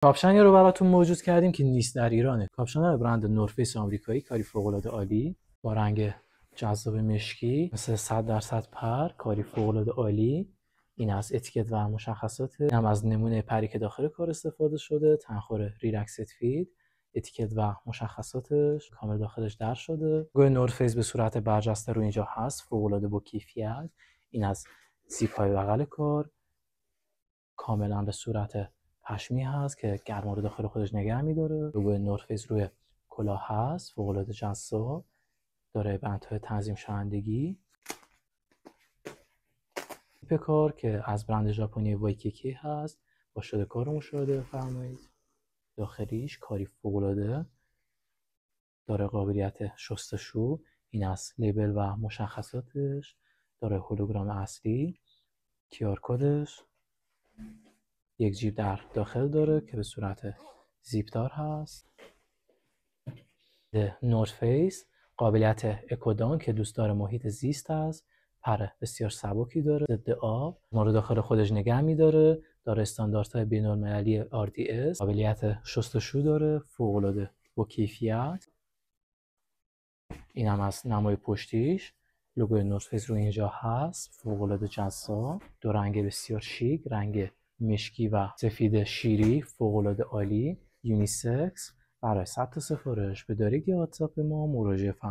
کاپشنی رو براتون موجود کردیم که نیست در ایرانه. کاپشن برند نورفیس آمریکایی، کاری فوق العاده عالی با رنگ جذاب مشکی مثل 100% پر، کاری فوق العاده عالی. این از اتیکت و مشخصات. این هم از نمونه پری که داخل کار استفاده شده، تنخور ریلکست فید، اتیکت و مشخصاتش کامل داخلش در شده. لوگوی نورفیس به صورت برجسته رو اینجا هست، فوق العاده با کیفیت. این از زیپ های بغل کار کاملا به صورت پشمی هست که گرما رو داخل خودش نگه می‌داره. لوگوی نورفیس روی کلاه هست، فوق العاده جذاب، داره بندهای تنظیم شوندگی. تیپ کار که از برند ژاپنی وایکیکی هست، با شده کار رو مشاهده بفرمایید. داخلیش کاری فوق العاده، داره قابلیت شستشو. این از لیبل و مشخصاتش، داره هولوگرام اصلی، QR کدش، یک جیب در داخل داره که به صورت زیپدار هست. نورفیس قابلیت اکودان که دوستدار محیط زیست است، پر بسیار سبکی داره، ضد آب، ما رو داخل خودش نگه می‌داره، داره استانداردهای بین‌المللی RDS، قابلیت شستشو داره، فوق‌العاده با کیفیت. این هم از نمای پشتیش، لوگوی نورفیس رو اینجا هست، فوق‌العاده جذاب، دو رنگ بسیار شیک، رنگ مشکی و سفید شیری، فوق‌العاده عالی، یونیسکس. برای ثبت سفارش به دایرکت واتساپ ما مراجعه فرمایید.